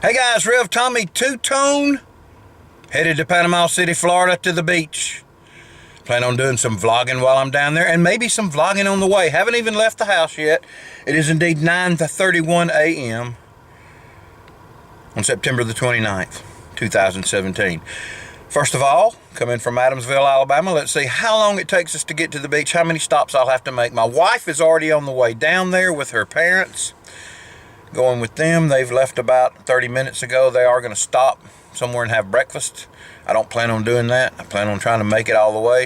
Hey guys, Rev Tommy Two-Tone, headed to Panama City, Florida to the beach. Plan on doing some vlogging while I'm down there and maybe some vlogging on the way. Haven't even left the house yet. It is indeed 9:31 a.m. on September the 29th, 2017. First of all, coming from Adamsville, Alabama, let's see how long it takes us to get to the beach, how many stops I'll have to make. My wife is already on the way down there with her parents. Going with them. They've left about 30 minutes ago. They are going to stop somewhere and have breakfast. I don't plan on doing that. I plan on trying to make it all the way.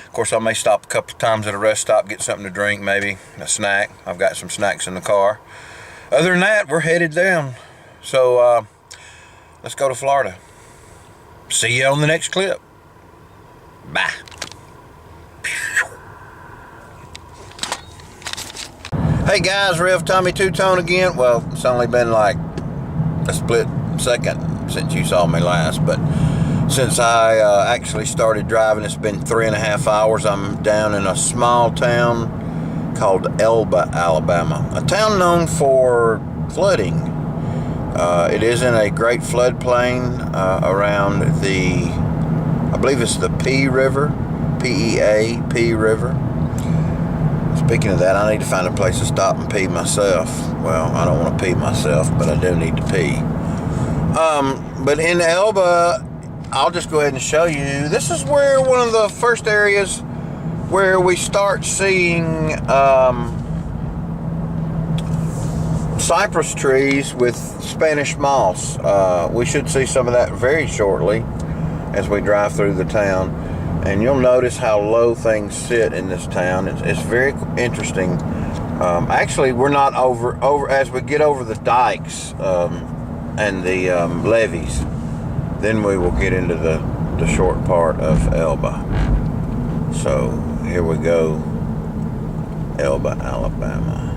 Of course, I may stop a couple of times at a rest stop, get something to drink, maybe a snack. I've got some snacks in the car. Other than that, we're headed down. So let's go to Florida. See you on the next clip. Bye. Hey guys, Rev Tommy Two-Tone again. Well, it's only been like a split second since you saw me last, but since I actually started driving, it's been 3.5 hours. I'm down in a small town called Elba, Alabama. A town known for flooding. It is in a great floodplain around the, I believe it's the P River, P River. Speaking of that, I need to find a place to stop and pee myself. Well, I don't want to pee myself, but I do need to pee. But in Elba, I'll just go ahead and show you. This is where one of the first areas where we start seeing cypress trees with Spanish moss. We should see some of that very shortly as we drive through the town. And you'll notice how low things sit in this town. It's very interesting. Actually, we're not over as we get over the dikes and the levees, then we will get into the short part of Elba. So here we go, Elba, Alabama.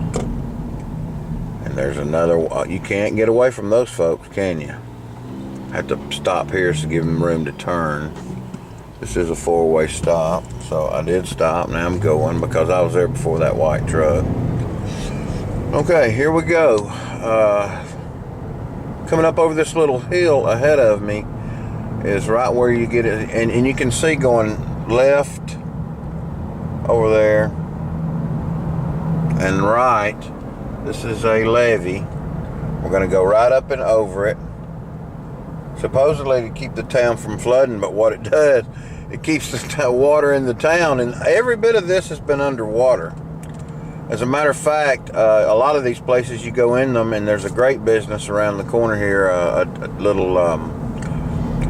And there's another. You can't get away from those folks, can you? Have to stop here to give them room to turn. This is a four-way stop, so I did stop. Now I'm going because I was there before that white truck. Okay, here we go. Coming up over this little hill ahead of me is right where you get it, and you can see going left over there and right. This is a levee. We're going to go right up and over it. Supposedly to keep the town from flooding, but what it does, it keeps the water in the town, and every bit of this has been underwater. As a matter of fact, a lot of these places you go in them, and there's a great business around the corner here, a little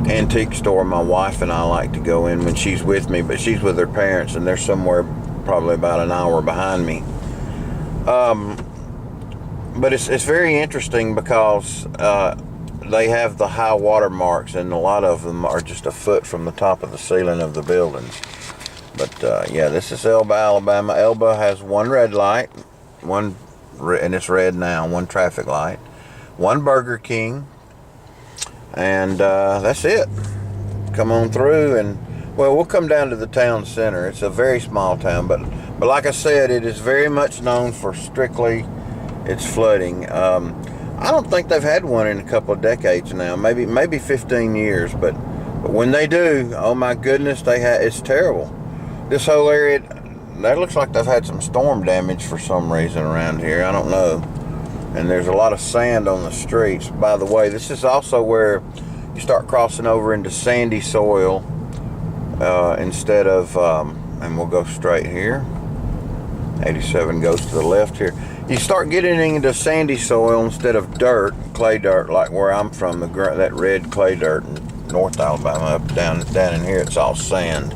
antique store my wife and I like to go in when she's with me, but she's with her parents, and they're somewhere probably about an hour behind me. But it's very interesting because they have the high water marks, and a lot of them are just a foot from the top of the ceiling of the buildings. But yeah, this is Elba, Alabama. Elba has one red light, and it's red now, one traffic light, one Burger King, and that's it. Come on through, and well, we'll come down to the town center. It's a very small town, but like I said, it is very much known for strictly its flooding. I don't think they've had one in a couple of decades now, maybe 15 years, but when they do, oh my goodness, it's terrible. This whole area, that looks like they've had some storm damage for some reason around here. I don't know. And there's a lot of sand on the streets. By the way, this is also where you start crossing over into sandy soil instead of, and we'll go straight here. 87 goes to the left here. You start getting into sandy soil instead of dirt, clay dirt, like where I'm from, that red clay dirt in North Alabama. Up down in here, it's all sand,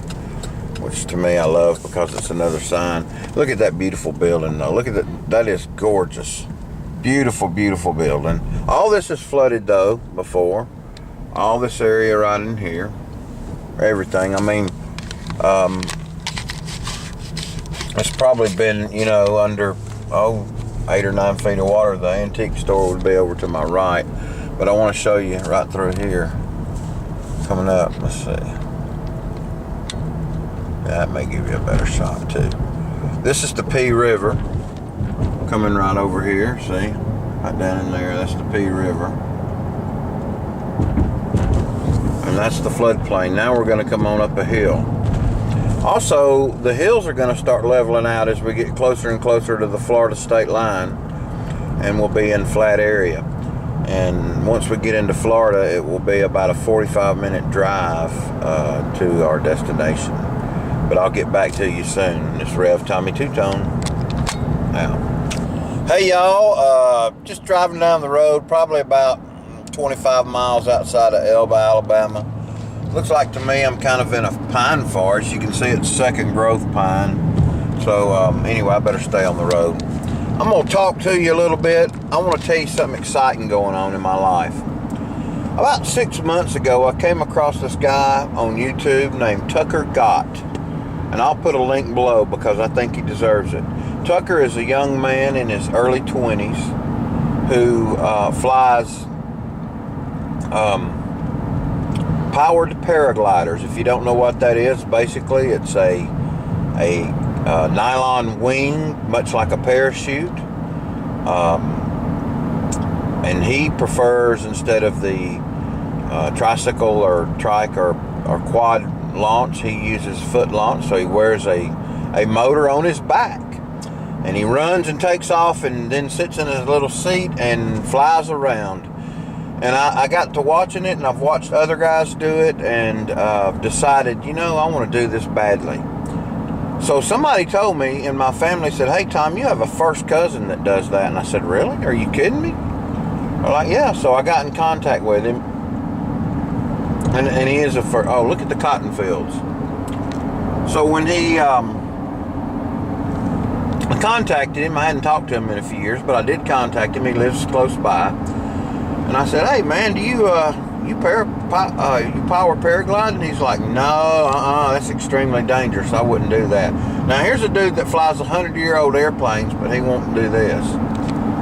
which to me I love because it's another sign. Look at that beautiful building, though. Look at that. That is gorgeous. Beautiful, beautiful building. All this is flooded, though, before. All this area right in here. Everything. I mean, it's probably been, under, 8 or 9 feet of water. The antique store would be over to my right, but I want to show you right through here. Coming up, let's see. That may give you a better shot too. This is the P River coming right over here. See, right down in there. That's the P River. And that's the floodplain. Now we're going to come on up a hill. Also, the hills are going to start leveling out as we get closer and closer to the Florida state line, and we'll be in flat area. And once we get into Florida, it will be about a 45-minute drive to our destination. But I'll get back to you soon. It's Rev Tommy Two-Tone out. Hey y'all, just driving down the road, probably about 25 miles outside of Elba, Alabama. Looks like to me I'm kind of in a pine forest. You can see it's second growth pine. So anyway, I better stay on the road. I'm going to talk to you a little bit. I want to tell you something exciting going on in my life. About 6 months ago, I came across this guy on YouTube named Tucker Gott. And I'll put a link below because I think he deserves it. Tucker is a young man in his early 20s who flies powered paragliders. If you don't know what that is, basically it's a nylon wing, much like a parachute. And he prefers, instead of the tricycle or trike or quad launch, he uses foot launch. So he wears a motor on his back, and he runs and takes off and then sits in his little seat and flies around. And I got to watching it, and I've watched other guys do it, and decided, you know, I want to do this badly. So somebody told me in my family, said, hey Tom, you have a first cousin that does that. And I said, really? Are you kidding me? They're like, yeah. So I got in contact with him, and he is a first. Oh, look at the cotton fields. So when I contacted him, I hadn't talked to him in a few years, but I did contact him. He lives close by. And I said, hey man, do you power paraglide? And he's like, no, that's extremely dangerous. I wouldn't do that. Now here's a dude that flies 100-year-old airplanes, but he won't do this.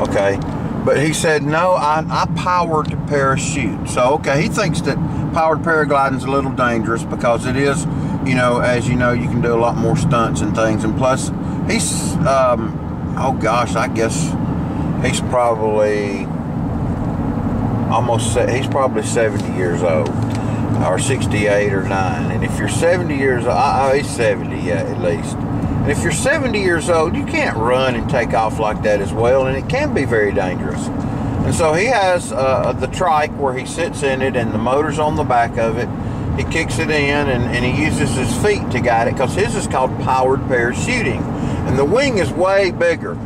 Okay, but he said, no, I powered parachute. So okay, he thinks that powered paragliding is a little dangerous because it is, you know, as you know, you can do a lot more stunts and things. And plus, he's, oh gosh, I guess he's probably he's probably 70 years old, or 68 or 9. And if you're 70 years old, he's 70, yeah, at least. And if you're 70 years old, you can't run and take off like that as well, and it can be very dangerous. And so he has the trike where he sits in it, and the motor's on the back of it. He kicks it in, and he uses his feet to guide it, because his is called powered parachuting. And the wing is way bigger.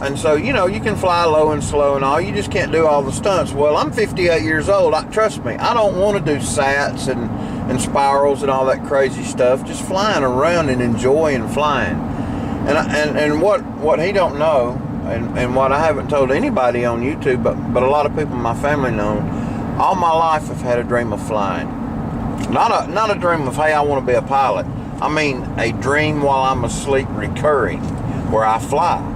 And so, you know, you can fly low and slow and all. You just can't do all the stunts. Well, I'm 58 years old. Trust me, I don't want to do sats and spirals and all that crazy stuff. Just flying around and enjoying flying. And what he don't know, and what I haven't told anybody on YouTube, but a lot of people in my family know, all my life I've had a dream of flying. Not a dream of, hey, I want to be a pilot. I mean, a dream while I'm asleep recurring, where I fly.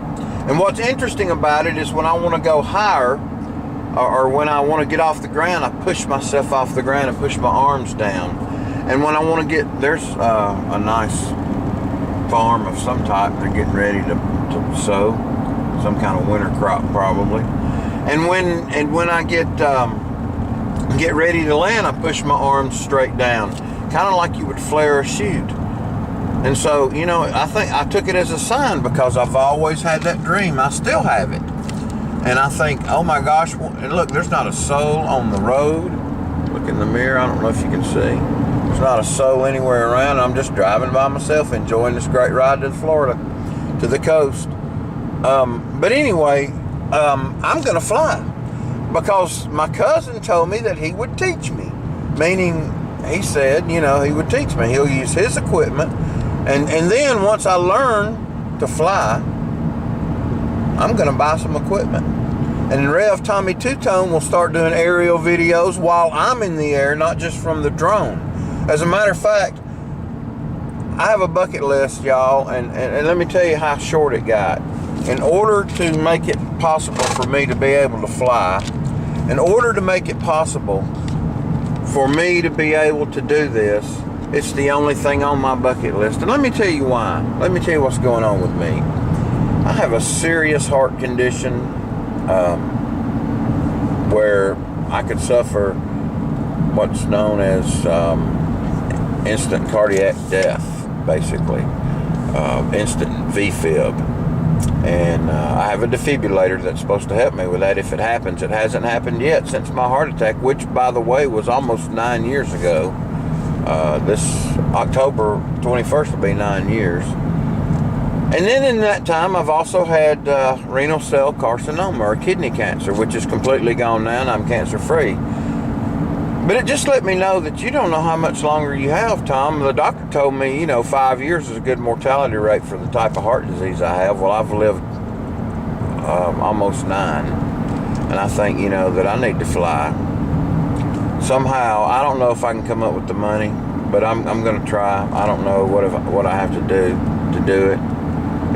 And what's interesting about it is when I want to go higher, or when I want to get off the ground, I push myself off the ground and push my arms down. And when I want to get, there's a nice farm of some type they're getting ready to sow, some kind of winter crop probably. And when I get ready to land, I push my arms straight down, kind of like you would flare a chute. And so, you know, I think I took it as a sign, because I've always had that dream. I still have it. And I think, oh my gosh, and look, there's not a soul on the road. Look in the mirror, I don't know if you can see. There's not a soul anywhere around. I'm just driving by myself, enjoying this great ride to Florida, to the coast. But anyway, I'm going to fly, because my cousin told me that he would teach me. Meaning, he said, you know, he would teach me. He'll use his equipment. And then once I learn to fly, I'm going to buy some equipment. And Rev Tommy Two-Tone will start doing aerial videos while I'm in the air, not just from the drone. As a matter of fact, I have a bucket list, y'all, and let me tell you how short it got. In order to make it possible for me to be able to fly, in order to make it possible for me to be able to do this, it's the only thing on my bucket list. And let me tell you why. Let me tell you what's going on with me. I have a serious heart condition where I could suffer what's known as instant cardiac death, basically, instant VFib. And I have a defibrillator that's supposed to help me with that if it happens. It hasn't happened yet since my heart attack, which, by the way, was almost 9 years ago. This October 21st will be 9 years. And then in that time, I've also had renal cell carcinoma, or kidney cancer, which is completely gone now, and I'm cancer-free. But it just let me know that you don't know how much longer you have, Tom. The doctor told me, 5 years is a good mortality rate for the type of heart disease I have. Well, I've lived almost 9. And I think, that I need to fly. Somehow, I don't know if I can come up with the money, but I'm going to try. I don't know what I have to do it.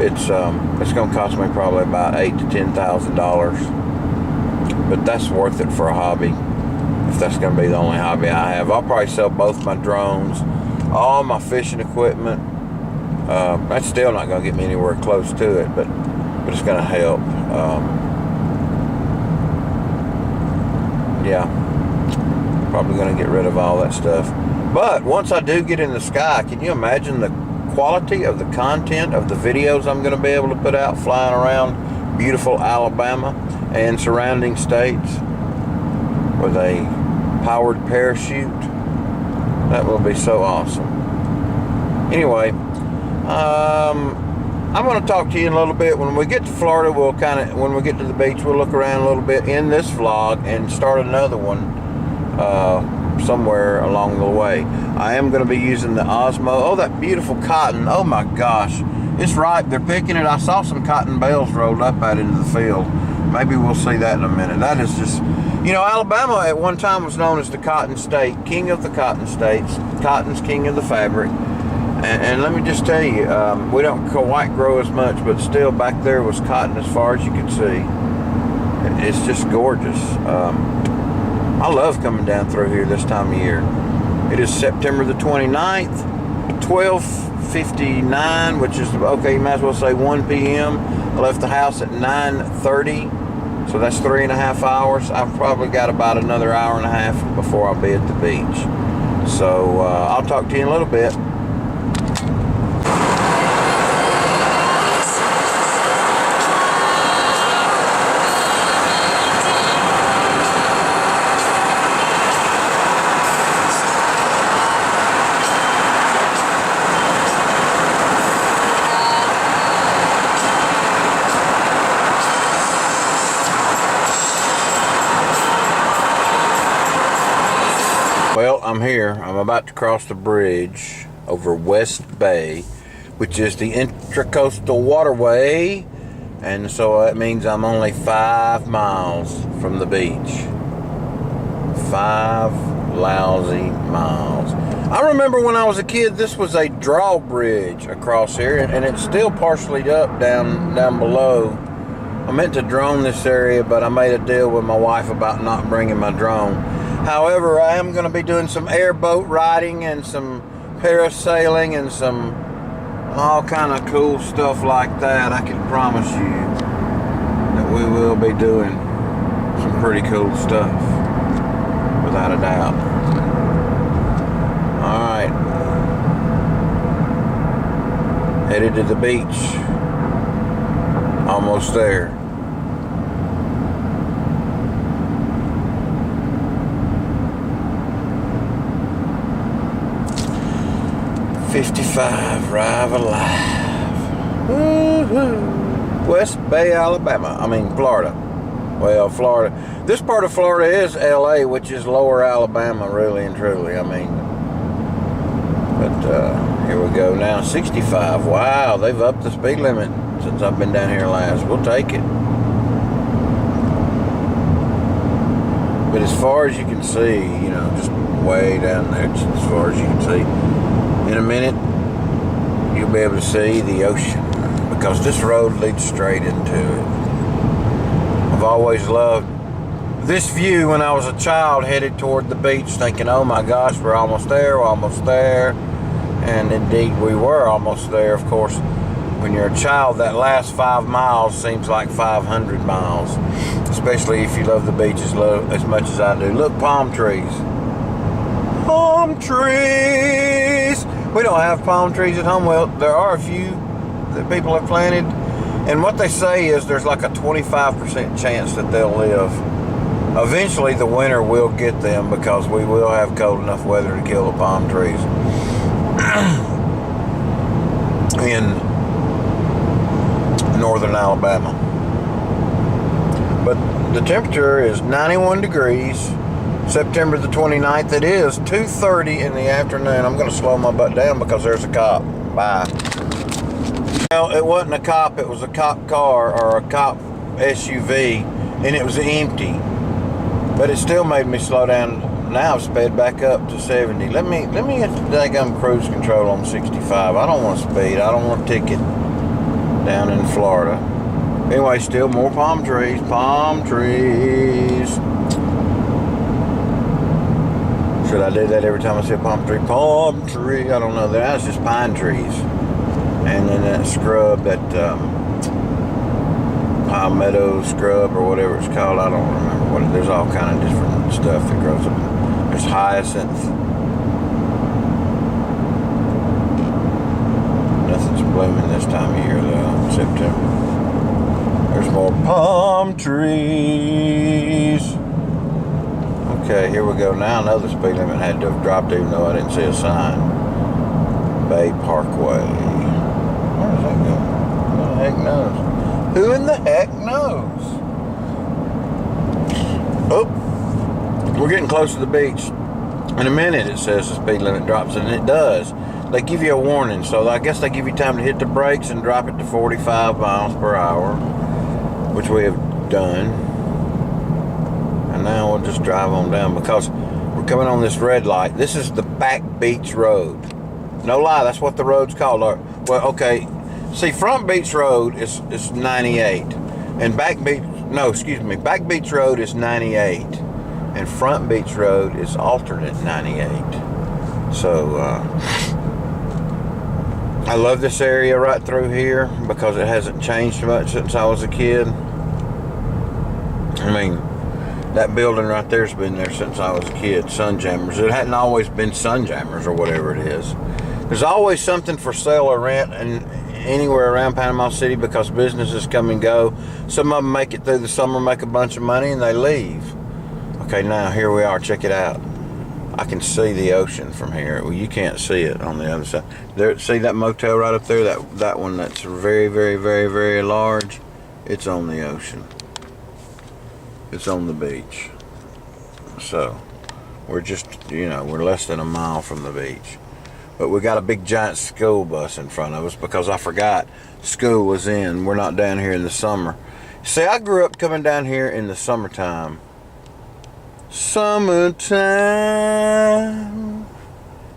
It's going to cost me probably about $8,000 to $10,000. But that's worth it for a hobby. If that's going to be the only hobby I have, I'll probably sell both my drones, all my fishing equipment. That's still not going to get me anywhere close to it, but it's going to help. Yeah, probably going to get rid of all that stuff. But once I do get in the sky, can you imagine the quality of the content of the videos I'm going to be able to put out flying around beautiful Alabama and surrounding states with a powered parachute? That will be so awesome. Anyway, I'm going to talk to you in a little bit. When we get to Florida, when we get to the beach, we'll look around a little bit in this vlog and start another one somewhere along the way. I am going to be using the Osmo. Oh, that beautiful cotton. Oh my gosh. It's ripe. They're picking it. I saw some cotton bales rolled up out into the field. Maybe we'll see that in a minute. That is just, Alabama at one time was known as the cotton state, king of the cotton states. Cotton's king of the fabric. And let me just tell you, we don't quite grow as much, but still back there was cotton as far as you could see. It's just gorgeous. I love coming down through here this time of year. It is September the 29th, 12:59, which is, okay, you might as well say 1 p.m. I left the house at 9:30, so that's 3.5 hours. I've probably got about another hour and a half before I'll be at the beach. So I'll talk to you in a little bit. Well, I'm here. I'm about to cross the bridge over West Bay, which is the Intracoastal Waterway, and so that means I'm only 5 miles from the beach. 5 lousy miles. I remember when I was a kid, this was a drawbridge across here, and it's still partially up down below. I meant to drone this area, but I made a deal with my wife about not bringing my drone. However, I am going to be doing some airboat riding and some parasailing and some all kind of cool stuff like that. I can promise you that we will be doing some pretty cool stuff, without a doubt. Alright, headed to the beach. Almost there. '55, arrive alive. Woo-hoo. West Bay, Alabama. Florida. Well, Florida. This part of Florida is LA, which is lower Alabama, really and truly. But here we go now. 65. Wow, they've upped the speed limit since I've been down here last. We'll take it. But as far as you can see, just way down there, just as far as you can see. In a minute, you'll be able to see the ocean, because this road leads straight into it. I've always loved this view when I was a child, headed toward the beach, thinking, oh my gosh, we're almost there. And indeed, we were almost there. Of course, when you're a child, that last 5 miles seems like 500 miles, especially if you love the beach as much as I do. Look, palm trees. palm trees. We don't have palm trees at home. Well, there are a few that people have planted. And what they say is there's like a 25% chance that they'll live. Eventually the winter will get them because we will have cold enough weather to kill the palm trees. In northern Alabama. But the temperature is 91 degrees. September the 29th. It is 2:30 in the afternoon. I'm going to slow my butt down because there's a cop. Bye. Well, it wasn't a cop. It was a cop car or a cop SUV, and it was empty. But it still made me slow down. Now I've sped back up to 70. Let me get the daggum cruise control on 65. I don't want to speed. I don't want a ticket down in Florida. Anyway, still more palm trees. Palm trees. Should I do that every time I see a palm tree? Palm tree. I don't know. That's just pine trees. And then that scrub, that palmetto scrub or whatever it's called. I don't remember what it is. There's all kind of different stuff that grows up. There's hyacinth. Nothing's blooming this time of year though, September. There's more palm trees. Okay, here we go. Now another speed limit had to have dropped even though I didn't see a sign. Bay Parkway. Where does that go? Who the heck knows? Who in the heck knows? Oh, we're getting close to the beach. In a minute it says the speed limit drops, and it does. They give you a warning, so I guess they give you time to hit the brakes and drop it to 45 miles per hour, which we have done. And now we'll just drive on down because we're coming on this red light. This is the Back Beach Road. No lie, that's what the road's called. Well, okay. See, Front Beach Road is 98, and Back Beach Road is 98, and Front Beach Road is alternate 98. So I love this area right through here because it hasn't changed much since I was a kid. I mean, that building right there's been there since I was a kid. Sunjammers. It hadn't always been Sunjammers or whatever it is. There's always something for sale or rent and anywhere around Panama City because businesses come and go. Some of them make it through the summer, make a bunch of money, and they leave. Okay, now here we are. Check it out. I can see the ocean from here. Well, you can't see it on the other side. There, see that motel right up there? That one that's very, very, very, very large. It's on the ocean. It's on the beach. So we're just, we're less than a mile from the beach. But we got a big giant school bus in front of us because I forgot school was in. We're not down here in the summer. See, I grew up coming down here in the summertime. Summertime,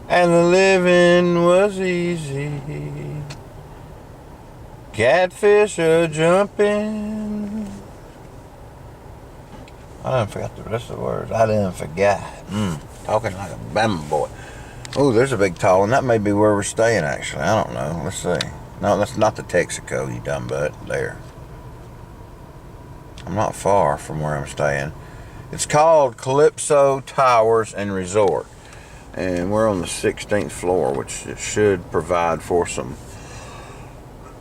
and the living was easy. Catfish are jumping. I done forgot the rest of the words. I done forgot. Talking like a Bama boy. Oh, there's a big tall one. That may be where we're staying, actually. I don't know. Let's see. No, that's not the Texaco, you dumb butt. There. I'm not far from where I'm staying. It's called Calypso Towers and Resort. And we're on the 16th floor, which it should provide for some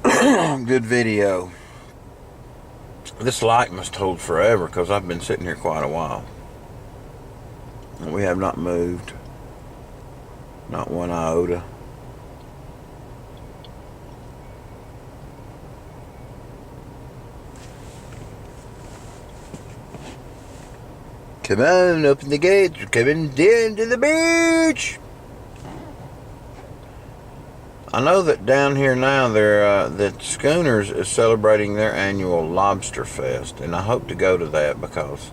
good video. This light must hold forever because I've been sitting here quite a while. And we have not moved. Not one iota. Come on, open the gates. We're coming down to the beach. I know that down here now, the Schooners is celebrating their annual Lobster Fest, and I hope to go to that because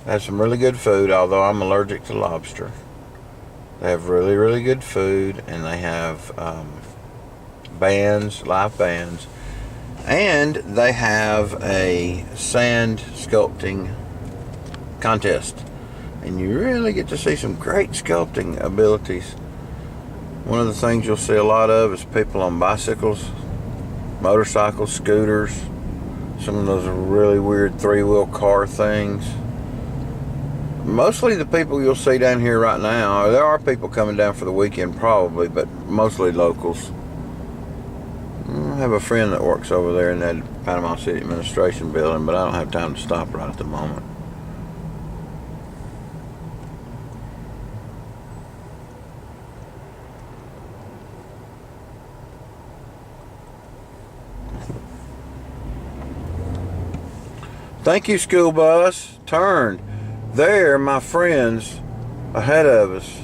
they have some really good food, although I'm allergic to lobster. They have really, really good food, and they have bands, live bands, and they have a sand sculpting contest, and you really get to see some great sculpting abilities. One of the things you'll see a lot of is people on bicycles, motorcycles, scooters, some of those really weird three-wheel car things. Mostly the people you'll see down here right now, there are people coming down for the weekend probably, but mostly locals. I have a friend that works over there in that Panama City administration building, but I don't have time to stop right at the moment. Thank you, school bus. Turn. There, my friends ahead of us.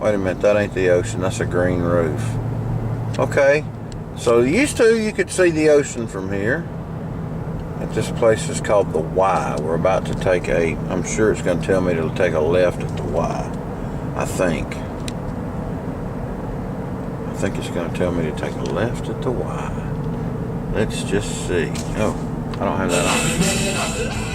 Wait a minute, that ain't the ocean. That's a green roof. Okay. So used to, you could see the ocean from here. And this place is called the Y. We're about to take I'm sure it's going to tell me to take a left at the Y. I think it's going to tell me to take a left at the Y. Let's just see. Oh, I don't have that on.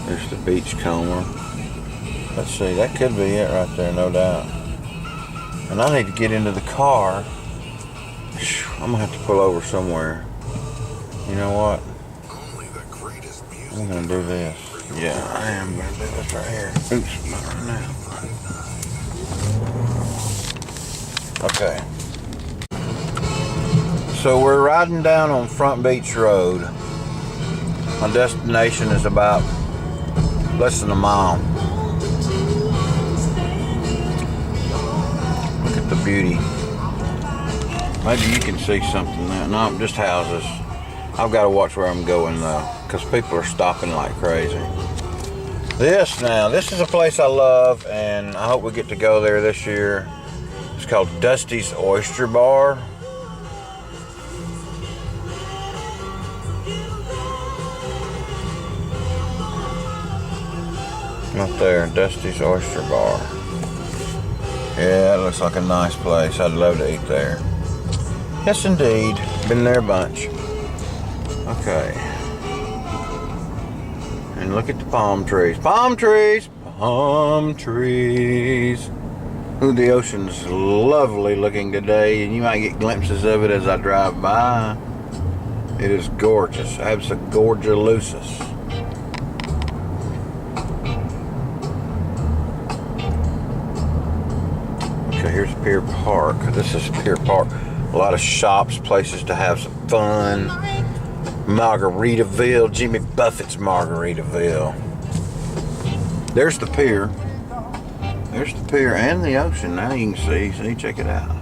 There's the beach comber. Let's see, that could be it right there, no doubt. And I need to get into the car. I'm gonna have to pull over somewhere. You know what? I'm gonna do this. Yeah, I am gonna do this right here. Oops, not right now. Okay. So we're riding down on Front Beach Road. My destination is about less than a mile. Look at the beauty. Maybe you can see something there. No, just houses. I've got to watch where I'm going though, because people are stopping like crazy. This is a place I love, and I hope we get to go there this year. It's called Dusty's Oyster Bar. Up there, Dusty's Oyster Bar. Yeah, it looks like a nice place. I'd love to eat there. Yes, indeed. Been there a bunch. Okay. And look at the palm trees. Palm trees! Palm trees. Ooh, the ocean's lovely looking today, and you might get glimpses of it as I drive by. It is gorgeous. Abso-gorgeous. Here's Pier Park. This is Pier Park. A lot of shops, places to have some fun. Margaritaville, Jimmy Buffett's Margaritaville. There's the pier. There's the pier and the ocean. Now you can see, check it out.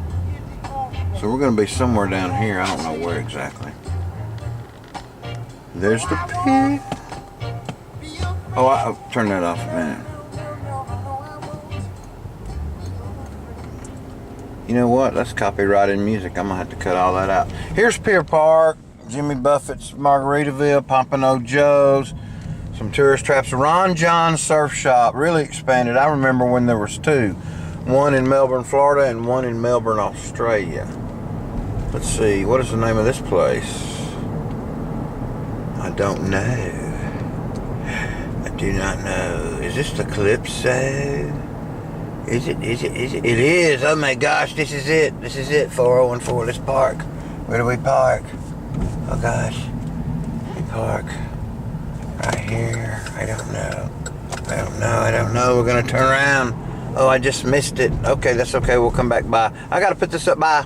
So we're going to be somewhere down here. I don't know where exactly. There's the pier. Oh, I'll turn that off a minute. You know what? That's copyrighted music. I'm going to have to cut all that out. Here's Pier Park, Jimmy Buffett's Margaritaville, Pompano Joe's, some tourist traps. Ron John's Surf Shop really expanded. I remember when there was two. One in Melbourne, Florida, and one in Melbourne, Australia. Let's see. What is the name of this place? I don't know. I do not know. Is this the Calypso? Is it? It is. Oh my gosh, this is it. This is it. 4014. Let's park. Where do we park? Oh gosh. We park right here. I don't know. We're going to turn around. Oh, I just missed it. Okay, that's okay. We'll come back by. I got to put this up by.